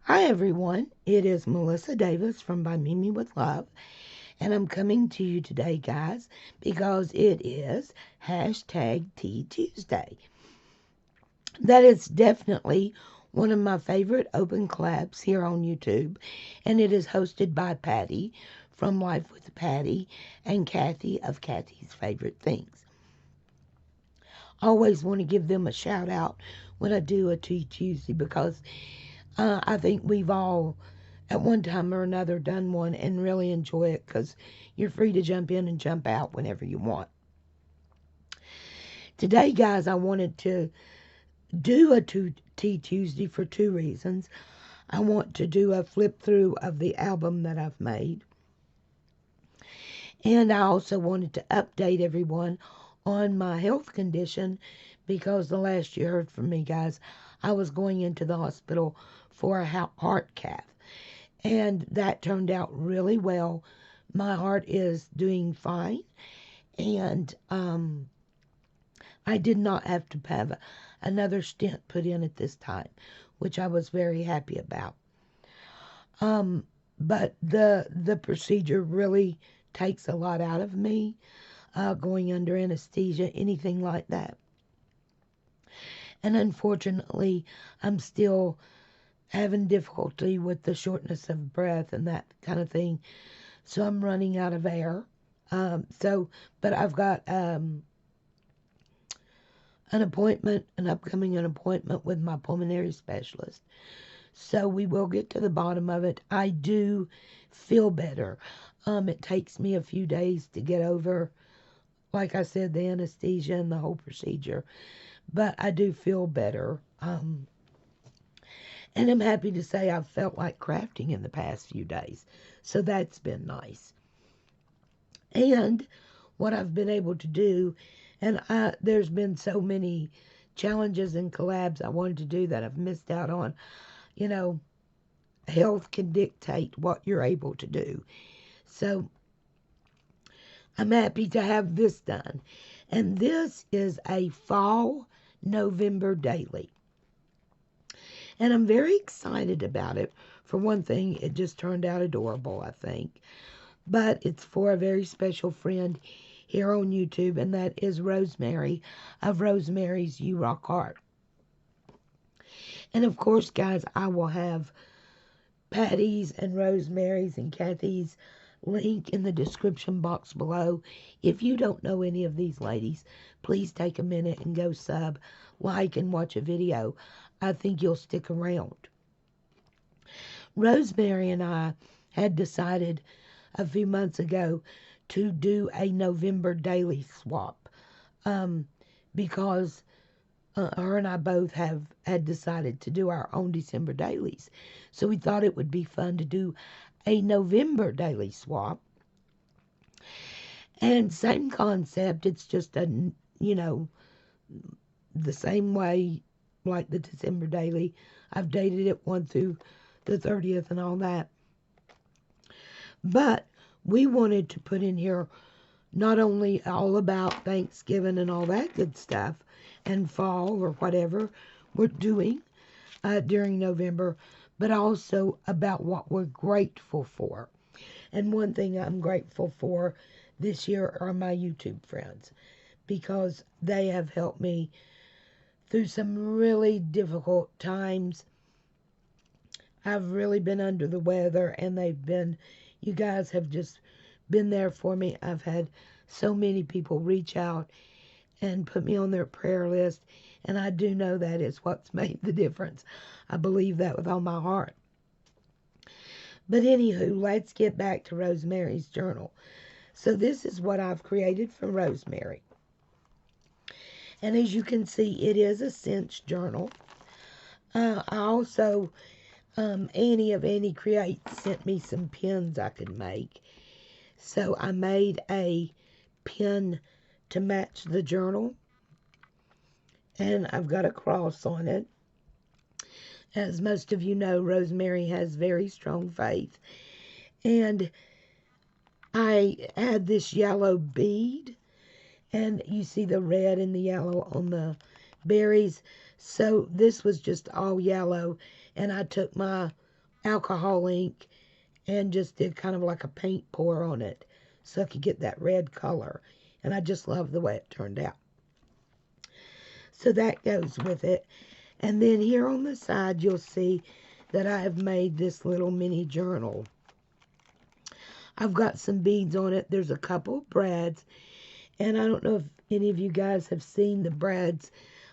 Hi everyone, it is Melissa Davis from By Mimi with Love, and I'm coming to you today, guys, because it is hashtag Tea Tuesday. That is definitely one of my favorite open collabs here on YouTube, and it is hosted by Patty from Life with Patty and Kathy of Kathy's Favorite Things. I always want to give them a shout out when I do a Tea Tuesday because I think we've all, at one time or another, done one and really enjoy it because you're free to jump in and jump out whenever you want. Today, guys, I wanted to do a Tea Tuesday for two reasons. I want to do a flip through of the album that I've made, and I also wanted to update everyone on my health condition because the last you heard from me, guys, I was going into the hospital for a heart cath. And that turned out really well. My heart is doing fine, and I did not have to have another stent put in at this time, which I was very happy about. But the procedure really takes a lot out of me, going under anesthesia, anything like that. And unfortunately, I'm still having difficulty with the shortness of breath and that kind of thing. So I'm running out of air. But I've got an upcoming appointment with my pulmonary specialist. So we will get to the bottom of it. I do feel better. It takes me a few days to get over, like I said, the anesthesia and the whole procedure. But I do feel better. And I'm happy to say I've felt like crafting in the past few days. So that's been nice. And what I've been able to do, and there's been so many challenges and collabs I wanted to do that I've missed out on. You know, health can dictate what you're able to do. So I'm happy to have this done. And this is a fall November daily. And I'm very excited about it. For one thing, it just turned out adorable, I think. But it's for a very special friend here on YouTube, and that is Rosemary of Rosemary's You Rock Art. And of course, guys, I will have Patty's and Rosemary's and Kathy's link in the description box below. If you don't know any of these ladies, please take a minute and go sub, like, and watch a video. I think you'll stick around. Rosemary and I had decided a few months ago to do a November daily swap, because her and I both had decided to do our own December dailies. So we thought it would be fun to do a November daily swap. And same concept, it's just the same way like the December daily. I've dated it 1 through the 30th and all that. But we wanted to put in here not only all about Thanksgiving and all that good stuff and fall or whatever we're doing during November, but also about what we're grateful for. And one thing I'm grateful for this year are my YouTube friends, because they have helped me through some really difficult times. I've really been under the weather, and you guys have just been there for me. I've had so many people reach out and put me on their prayer list, and I do know that is what's made the difference. I believe that with all my heart. But anywho, let's get back to Rosemary's journal. So this is what I've created for Rosemary. And as you can see, it is a cinch journal. I also, Annie of Annie Creates sent me some pins I could make. So I made a pin to match the journal. And I've got a cross on it. As most of you know, Rosemary has very strong faith. And I had this yellow bead, and you see the red and the yellow on the berries. So this was just all yellow, and I took my alcohol ink and just did kind of like a paint pour on it so I could get that red color. And I just love the way it turned out. So that goes with it. And then here on the side, you'll see that I have made this little mini journal. I've got some beads on it. There's a couple of brads. And I don't know if any of you guys have seen the brads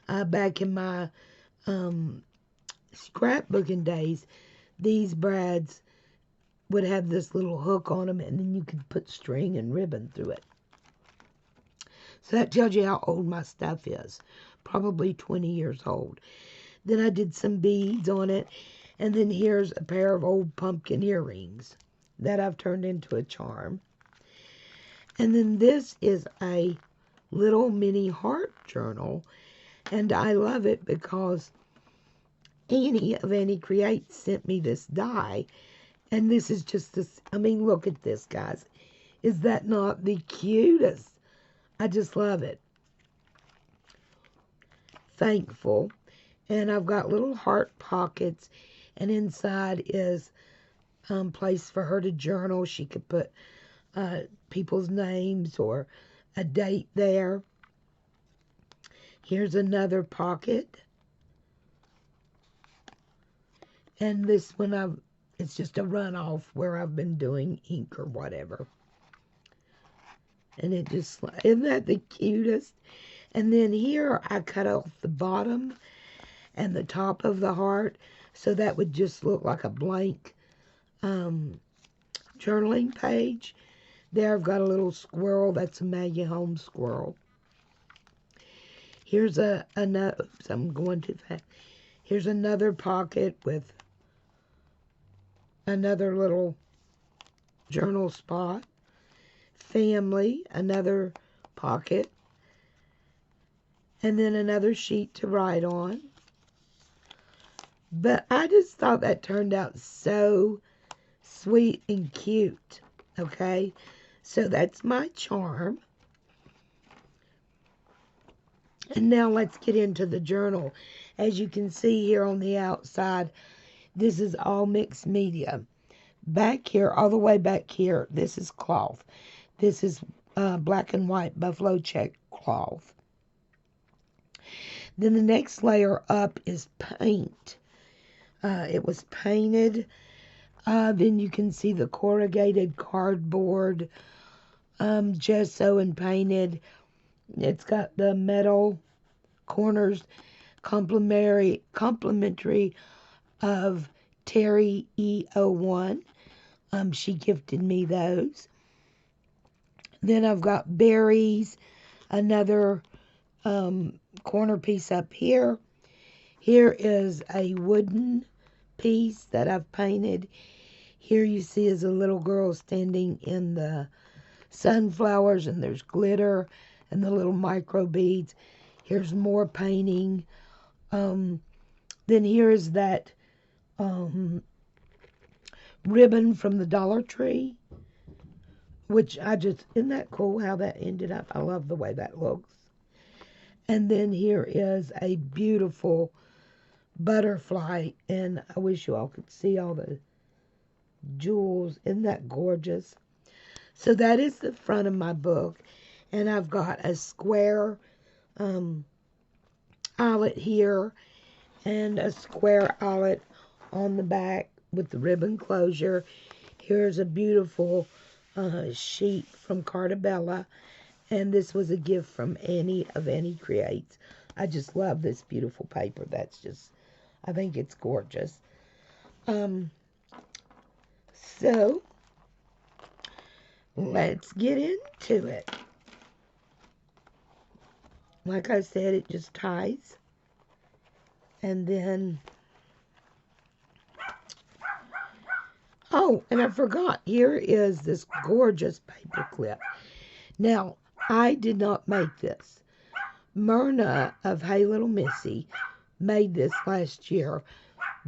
back in my scrapbooking days. These brads would have this little hook on them, and then you could put string and ribbon through it. So that tells you how old my stuff is. Probably 20 years old. Then I did some beads on it. And then here's a pair of old pumpkin earrings that I've turned into a charm. And then this is a little mini heart journal. And I love it because Annie of Annie Creates sent me this die. And this is just this, I mean, look at this, guys. Is that not the cutest? I just love it. Thankful. And I've got little heart pockets. And inside is place for her to journal. She could put people's names or a date there. Here's another pocket. And this one, it's just a runoff where I've been doing ink or whatever. And it just, isn't that the cutest? And then here I cut off the bottom and the top of the heart. So that would just look like a blank journaling page. There I've got a little squirrel. That's a Maggie Holmes squirrel. Here's another, oops, I'm going too fast. Here's another pocket with another little journal spot. Family, another pocket. And then another sheet to write on. But I just thought that turned out so sweet and cute. Okay, so that's my charm. And now let's get into the journal. As you can see here on the outside, this is all mixed media. Back here, all the way back here, this is cloth. This is black and white buffalo check cloth. Then the next layer up is paint. It was painted. Then you can see the corrugated cardboard, gesso and painted. It's got the metal corners, complimentary of Terry E01. She gifted me those. Then I've got berries, another corner piece up here. Here is a wooden piece that I've painted. Here you see is a little girl standing in the sunflowers, and there's glitter and the little micro beads. Here's more painting. Then here is that ribbon from the Dollar Tree, which isn't that cool how that ended up? I love the way that looks. And then here is a beautiful butterfly, and I wish you all could see all the jewels. Isn't that gorgeous? So that is the front of my book, and I've got a square eyelet here and a square eyelet on the back with the ribbon closure. Here's a beautiful sheet from Cartabella, and this was a gift from Annie of Annie Creates. I just love this beautiful paper. I think it's gorgeous. So let's get into it. Like I said, it just ties. And then, oh, and I forgot, here is this gorgeous paper clip. Now, I did not make this. Myrna of Hey Little Missy made this last year,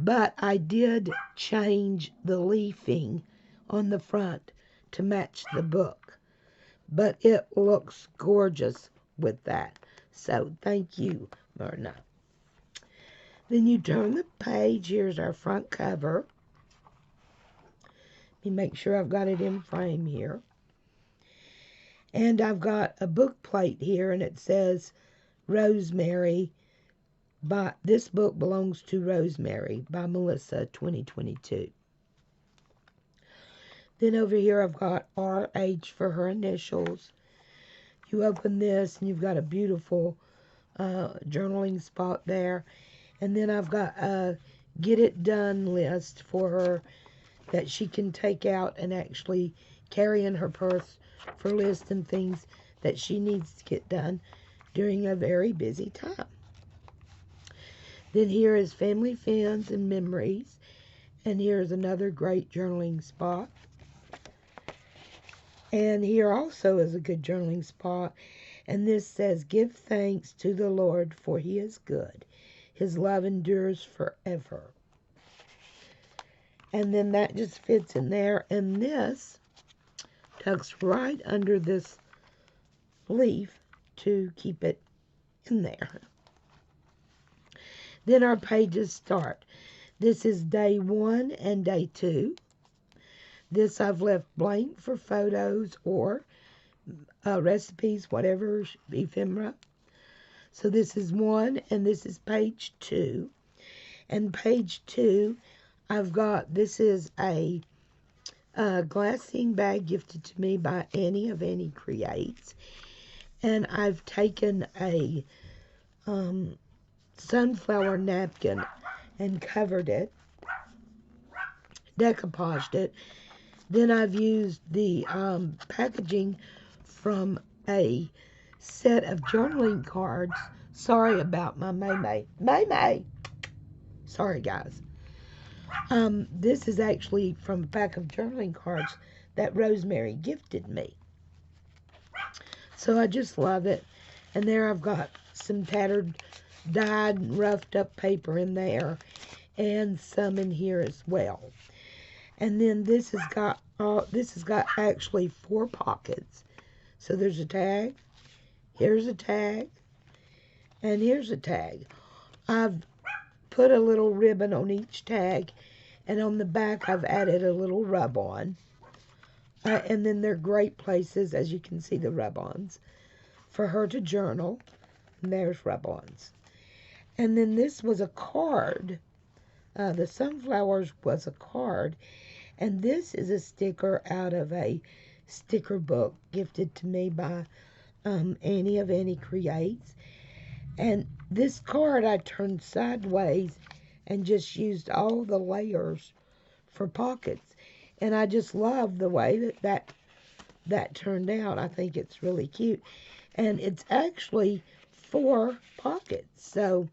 but I did change the leafing on the front to match the book. But it looks gorgeous with that. So thank you, Myrna. Then you turn the page. Here's our front cover. me make sure I've got it in frame here. And I've got a book plate here, and it says Rosemary. This book belongs to Rosemary by Melissa, 2022. Then over here I've got RH for her initials. You open this and you've got a beautiful journaling spot there. And then I've got a get it done list for her that she can take out and actually carry in her purse for lists and things that she needs to get done during a very busy time. Then here is family, friends, and memories. And here's another great journaling spot. And here also is a good journaling spot. And this says, give thanks to the Lord, for he is good. His love endures forever. And then that just fits in there. And this tucks right under this leaf to keep it in there. Then our pages start. This is day 1 and day 2. This I've left blank for photos or recipes, whatever, ephemera. So this is 1 and this is page 2. And page 2, I've got, this is a glassine bag gifted to me by Annie of Annie Creates. And I've taken a sunflower napkin and covered it, decoupaged it. Then I've used the packaging from a set of journaling cards. Sorry about my May. Sorry, guys. This is actually from a pack of journaling cards that Rosemary gifted me. So I just love it. And there I've got some tattered, dyed, roughed up paper in there, and some in here as well. And then this has got actually 4 pockets. So there's a tag, here's a tag, and here's a tag. I've put a little ribbon on each tag, and on the back I've added a little rub-on. And then they're great places, as you can see the rub-ons, for her to journal. And there's rub-ons. And then this was a card. The sunflowers was a card. And this is a sticker out of a sticker book gifted to me by Annie of Annie Creates. And this card I turned sideways and just used all the layers for pockets. And I just love the way that turned out. I think it's really cute. And it's actually 4 pockets. So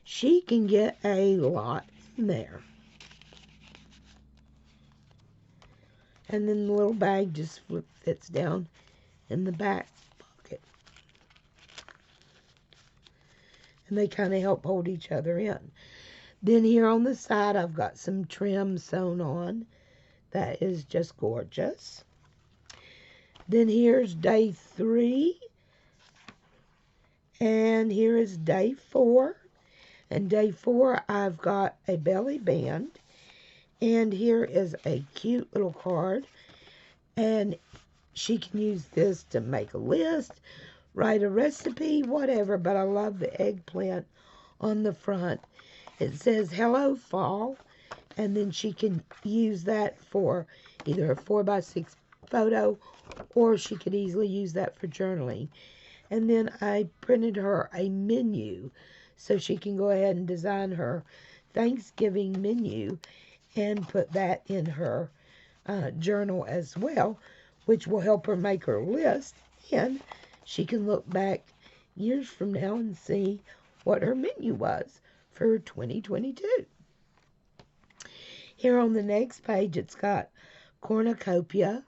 she can get a lot in there. And then the little bag just fits down in the back pocket. And they kind of help hold each other in. Then here on the side, I've got some trim sewn on. That is just gorgeous. Then here's day 3. And here is day 4. And day 4, I've got a belly band. And here is a cute little card. And she can use this to make a list, write a recipe, whatever. But I love the eggplant on the front. It says, hello, fall. And then she can use that for either a 4x6 photo, or she could easily use that for journaling. And then I printed her a menu so she can go ahead and design her Thanksgiving menu and put that in her journal as well, which will help her make her list. And she can look back years from now and see what her menu was for 2022. Here on the next page, it's got cornucopia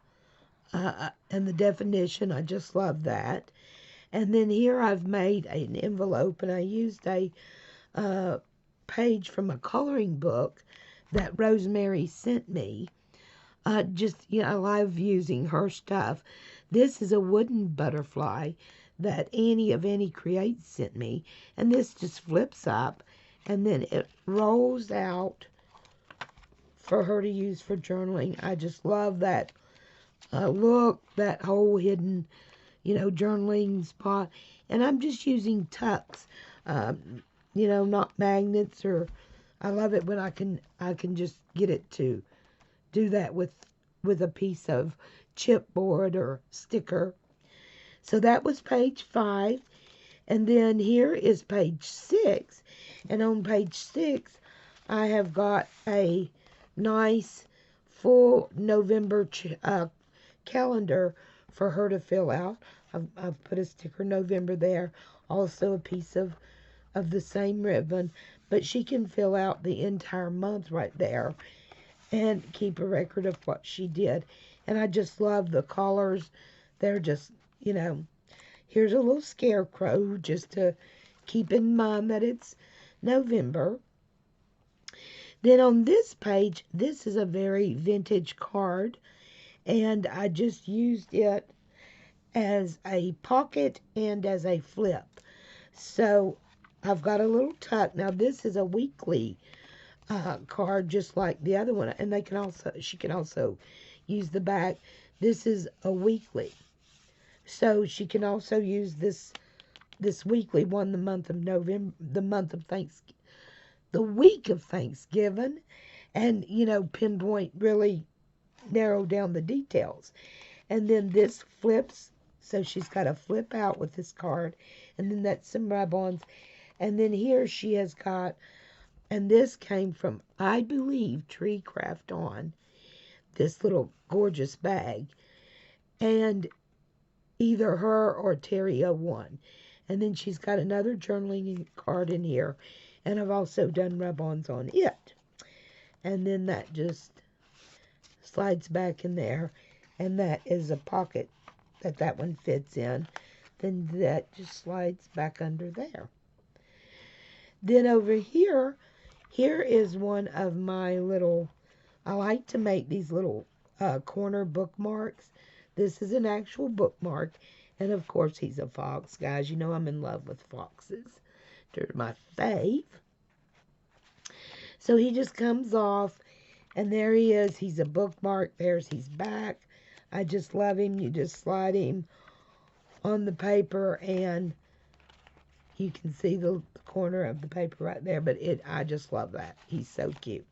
and the definition. I just love that. And then here I've made an envelope, and I used a page from a coloring book that Rosemary sent me. I love using her stuff. This is a wooden butterfly that Annie of Annie Creates sent me. And this just flips up, and then it rolls out for her to use for journaling. I just love that look, that whole hidden, journaling spot. And I'm just using tucks, not magnets, or I love it when I can just get it to do that with a piece of chipboard or sticker. So that was page 5. And then here is page 6. And on page 6, I have got a nice full November calendar for her to fill out. I've put a sticker November there, also a piece of the same ribbon, but she can fill out the entire month right there and keep a record of what she did. And I just love the colors. They're just, here's a little scarecrow just to keep in mind that it's November. Then on this page, this is a very vintage card, and I just used it as a pocket and as a flip. So I've got a little tuck. Now this is a weekly card just like the other one, and she can also use the back. This is a weekly, so she can also use this weekly one, the month of November, the month of Thanksgiving, the week of Thanksgiving, and pinpoint, really narrow down the details. And then this flips, so she's got a flip out with this card, and then that's some rub-ons. And then here she has got, and this came from, I believe, Tree Craft On, this little gorgeous bag, and either her or Terry 01. And then she's got another journaling card in here, and I've also done rub-ons on it. And then that just slides back in there, and that is a pocket that one fits in. Then that just slides back under there. Then over here is one of my little, I like to make these little corner bookmarks. This is an actual bookmark, and of course he's a fox, guys. You know I'm in love with foxes. They're my fave. So he just comes off, and there he is. He's a bookmark. There's his back. I just love him. You just slide him on the paper, and you can see the corner of the paper right there. But I just love that. He's so cute.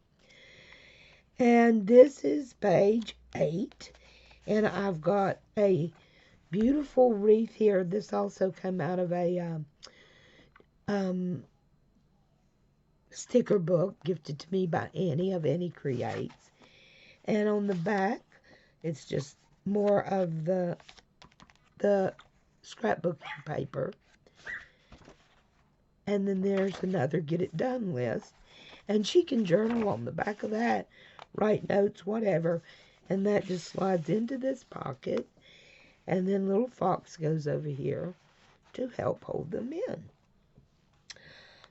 And this is page 8. And I've got a beautiful wreath here. This also came out of a sticker book gifted to me by Annie of Annie Creates. And on the back, it's just more of the scrapbooking paper. And then there's another Get It Done list. And she can journal on the back of that, write notes, whatever. And that just slides into this pocket. And then little fox goes over here to help hold them in.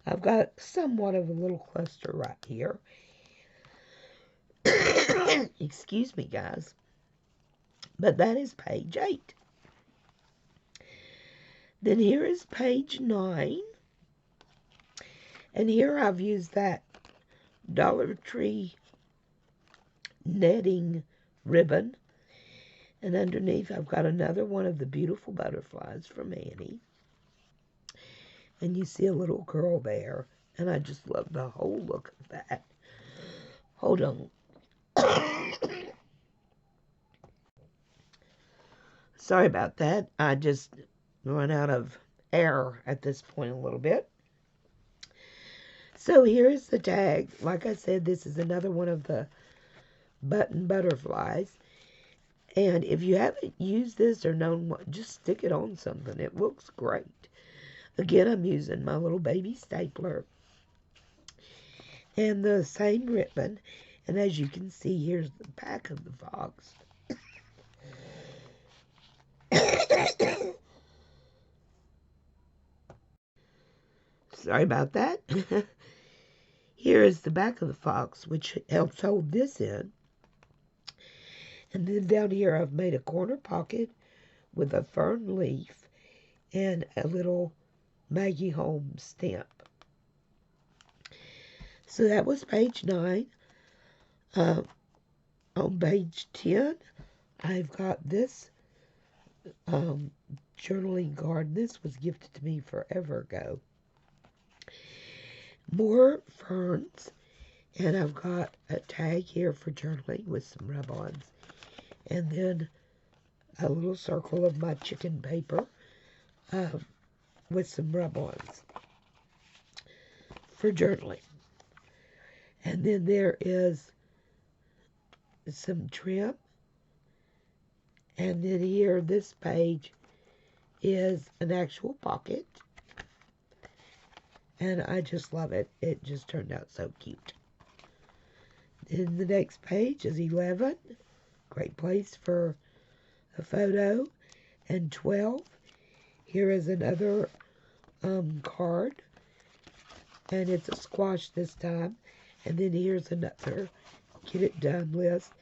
I've got somewhat of a little cluster right here. Excuse me, guys. But that is page 8. Then here is page 9. And here I've used that Dollar Tree netting ribbon. And underneath I've got another one of the beautiful butterflies from Annie. And you see a little girl there. And I just love the whole look of that. Hold on. Sorry about that. I just run out of air at this point a little bit. So here is the tag. Like I said, this is another one of the button butterflies. And if you haven't used this or known what, just stick it on something. It looks great. Again, I'm using my little baby stapler and the same ribbon. And as you can see, here's the back of the fox. Sorry about that. Here is the back of the fox, which helps hold this in. And then down here, I've made a corner pocket with a fern leaf and a little Maggie Holmes stamp. So that was page 9. On page 10, I've got this journaling card. This was gifted to me forever ago. More ferns, and I've got a tag here for journaling with some rub-ons, and then a little circle of my chicken paper with some rub-ons for journaling. And then there is some trim. And then here, this page is an actual pocket. And I just love it. It just turned out so cute. Then the next page is 11. Great place for a photo. And 12. Here is another card. And it's a squash this time. And then here's another get it done list.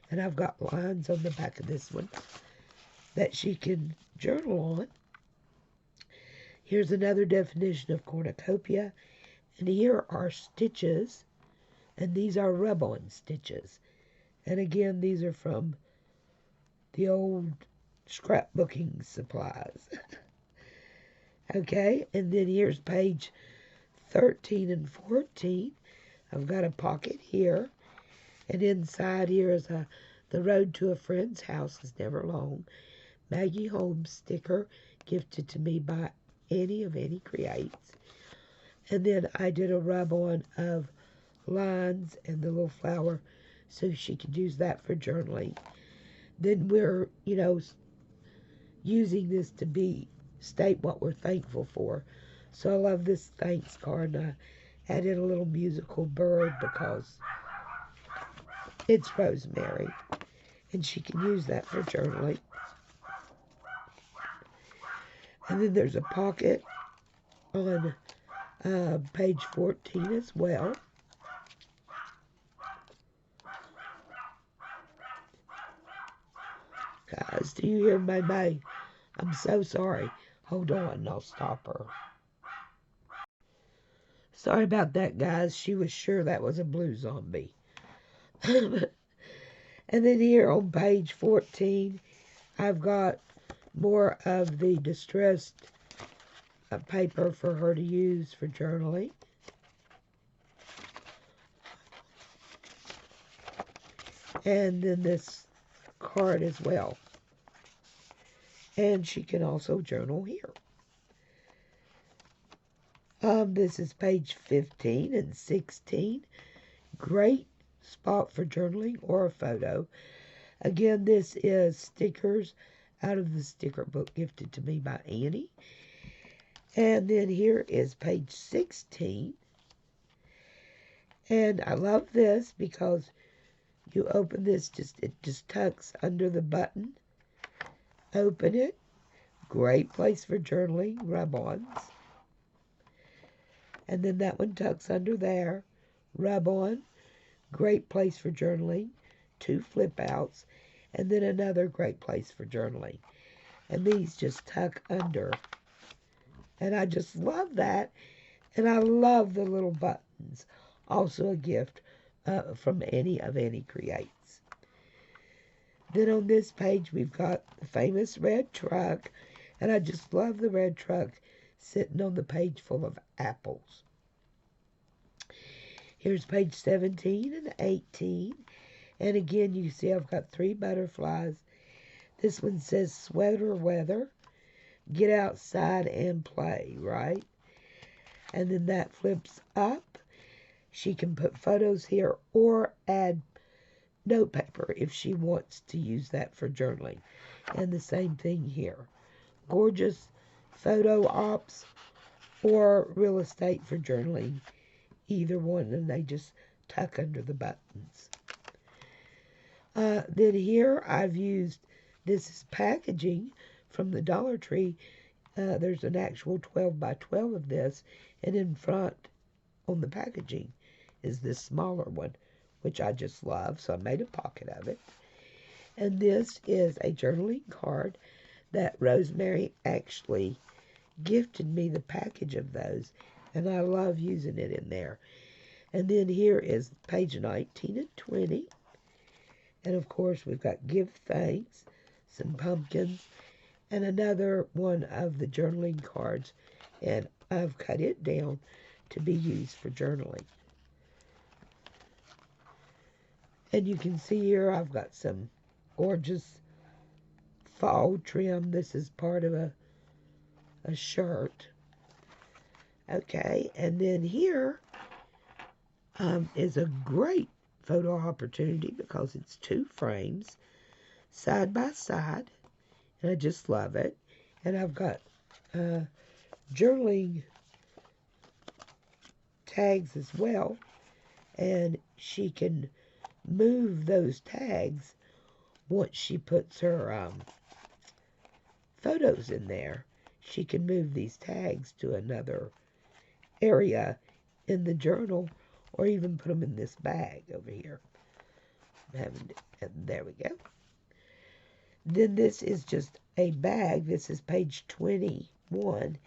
And I've got lines on the back of this one that she can journal on. Here's another definition of cornucopia. And here are stitches. And these are rub-on stitches. And again, these are from the old scrapbooking supplies. Okay, and then here's page 13 and 14. I've got a pocket here. And inside here is the road to a friend's house is never long. Maggie Holmes sticker gifted to me by Annie of Annie Creates. And then I did a rub-on of lines and the little flower so she could use that for journaling. Then we're, using this to state what we're thankful for. So I love this thanks card. And I added a little musical bird because it's Rosemary. And she can use that for journaling. And then there's a pocket on page 14 as well. Guys, do you hear my May? I'm so sorry. Hold on, I'll stop her. Sorry about that, guys. She was sure that was a blue zombie. And then here on page 14, I've got more of the distressed paper for her to use for journaling. And then this card as well. And she can also journal here. This is page 15 and 16. Great spot for journaling or a photo. Again, this is stickers out of the sticker book gifted to me by Annie. And then here is page 16. And I love this because you open this, it just tucks under the button. Open it. Great place for journaling, rub-ons. And then that one tucks under there. Rub-on. Great place for journaling. 2 flip outs. And then another great place for journaling. And these just tuck under. And I just love that. And I love the little buttons. Also a gift from Annie of Annie Creates. Then on this page we've got the famous red truck. And I just love the red truck sitting on the page full of apples. Here's page 17 and 18. And again, you see I've got 3 butterflies. This one says sweater weather. Get outside and play, right? And then that flips up. She can put photos here or add note paper if she wants to use that for journaling. And the same thing here. Gorgeous photo ops or real estate for journaling. Either one, and they just tuck under the buttons. Then here I've used, this is packaging from the Dollar Tree. There's an actual 12 by 12 of this, and in front on the packaging is this smaller one, which I just love, so I made a pocket of it. And this is a journaling card that Rosemary actually gifted me the package of those, and I love using it in there. And then here is page 19 and 20. And of course, we've got give thanks, some pumpkins, and another one of the journaling cards. And I've cut it down to be used for journaling. And you can see here I've got some gorgeous fall trim. This is part of a shirt. Okay, and then here is a great photo opportunity because it's 2 frames side by side, and I just love it. And I've got journaling tags as well, and she can move those tags once she puts her photos in there. She can move these tags to another area in the journal, or even put them in this bag over here. And there we go. Then this is just a bag. This is page 21.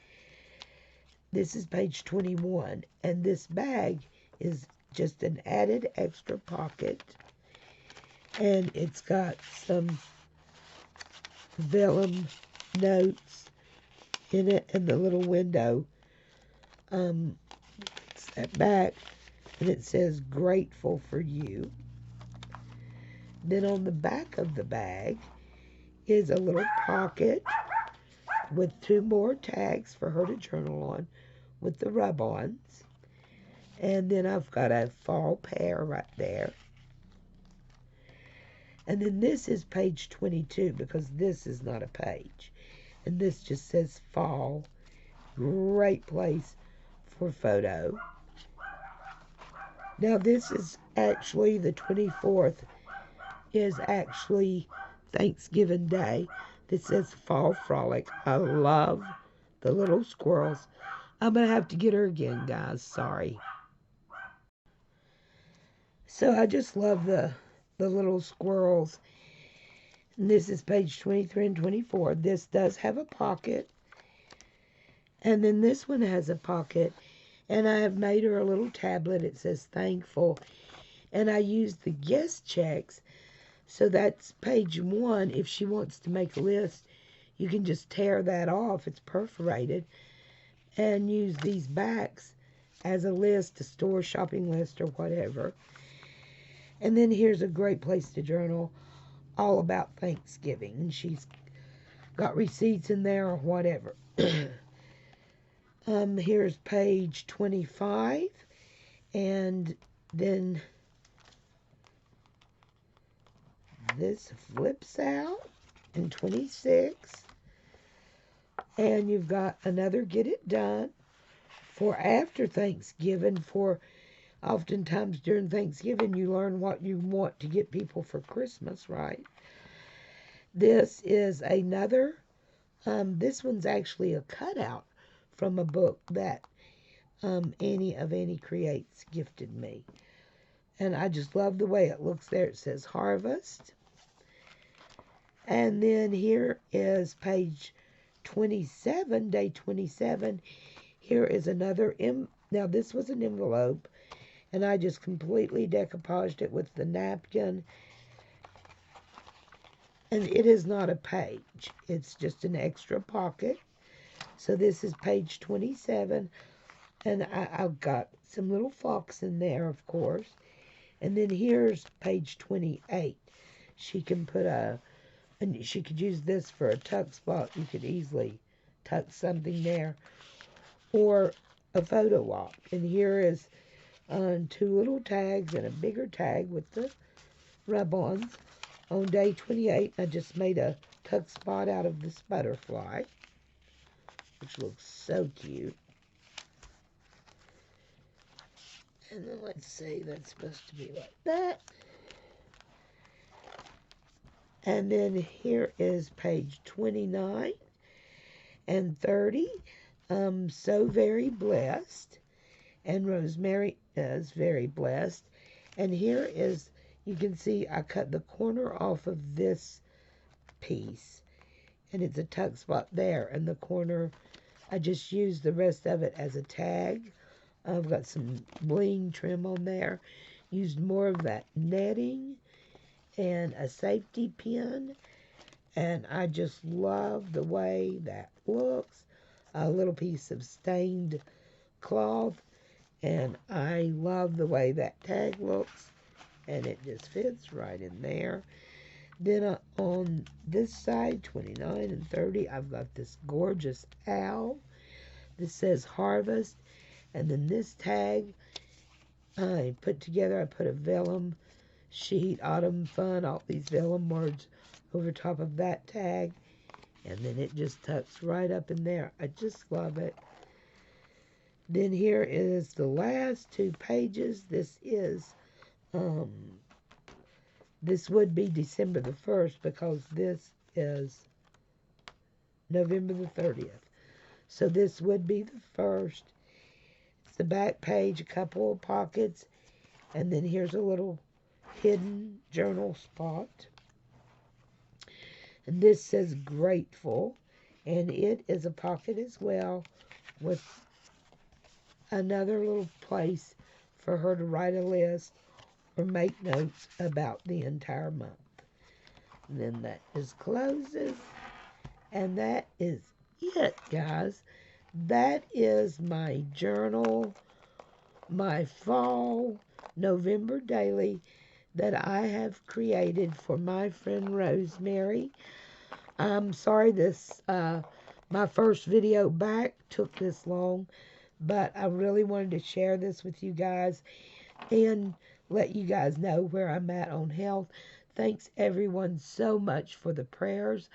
This is page 21, and this bag is just an added extra pocket, and it's got some vellum notes in it, and the little window it's that back, and it says grateful for you. Then on the back of the bag is a little pocket with 2 more tags for her to journal on with the rub-ons. And then I've got a fall pear right there. And then this is page 22 because this is not a page. And this just says fall. Great place for photo. Now this is actually the 24th is actually Thanksgiving Day. This says Fall Frolic. I love the little squirrels. I'm going to have to get her again, guys. Sorry. So I just love the little squirrels. And this is page 23 and 24. This does have a pocket. And then this one has a pocket. And I have made her a little tablet. It says thankful. And I used the guest checks. So that's page 1. If she wants to make a list, you can just tear that off. It's perforated. And use these backs as a list, a store shopping list or whatever. And then here's a great place to journal all about Thanksgiving. And she's got receipts in there or whatever. Here's page 25. And then this flips out in 26. And you've got another Get It Done for after Thanksgiving. For oftentimes during Thanksgiving, you learn what you want to get people for Christmas, right? This is another, this one's actually a cutout from a book that Annie of Annie Creates gifted me. And I just love the way it looks there. It says Harvest. And then here is page 27, day 27. Here is another, now this was an envelope, and I just completely decoupaged it with the napkin. And it is not a page. It's just an extra pocket. So this is page 27. And I've got some little fox in there, of course. And then here's page 28. She can put and she could use this for a tuck spot. You could easily tuck something there. Or a photo op. And here is 2 little tags and a bigger tag with the rub-ons. On day 28, I just made a tuck spot out of this butterfly, which looks so cute. And then let's see, that's supposed to be like that. And then here is page 29 and 30. So very blessed. And Rosemary is very blessed. And here is, you can see I cut the corner off of this piece. And it's a tuck spot there. And the corner, I just used the rest of it as a tag I've got some bling trim on there. Used more of that netting and a safety pin. And I just love the way that looks. A little piece of stained cloth. And I love the way that tag looks. And it just fits right in there. Then on this side, 29 and 30, I've got this gorgeous owl. This says Harvest. And then this tag I put together, I put a vellum sheet, Autumn Fun, all these vellum words over top of that tag. And then it just tucks right up in there. I just love it. Then here is the last 2 pages. This would be December the 1st because this is November the 30th. So this would be the 1st. It's the back page, a couple of pockets, and then here's a little hidden journal spot. And this says Grateful, and it is a pocket as well with another little place for her to write a list or make notes about the entire month. And then that just closes, and that is it, guys. That is my journal, my fall November daily that I have created for my friend Rosemary. I'm sorry this my first video back took this long, but I really wanted to share this with you guys and let you guys know where I'm at on health. Thanks everyone so much for the prayers.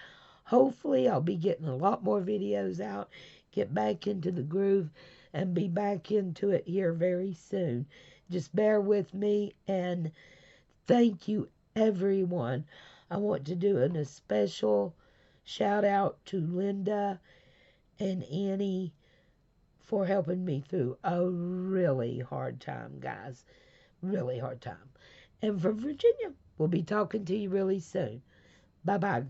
Hopefully I'll be getting a lot more videos out, get back into the groove, and be back into it here very soon. Just bear with me, and thank you everyone. I want to do a special shout out to Linda and Annie for helping me through a really hard time, guys. Really hard time. And from Virginia, we'll be talking to you really soon. Bye-bye.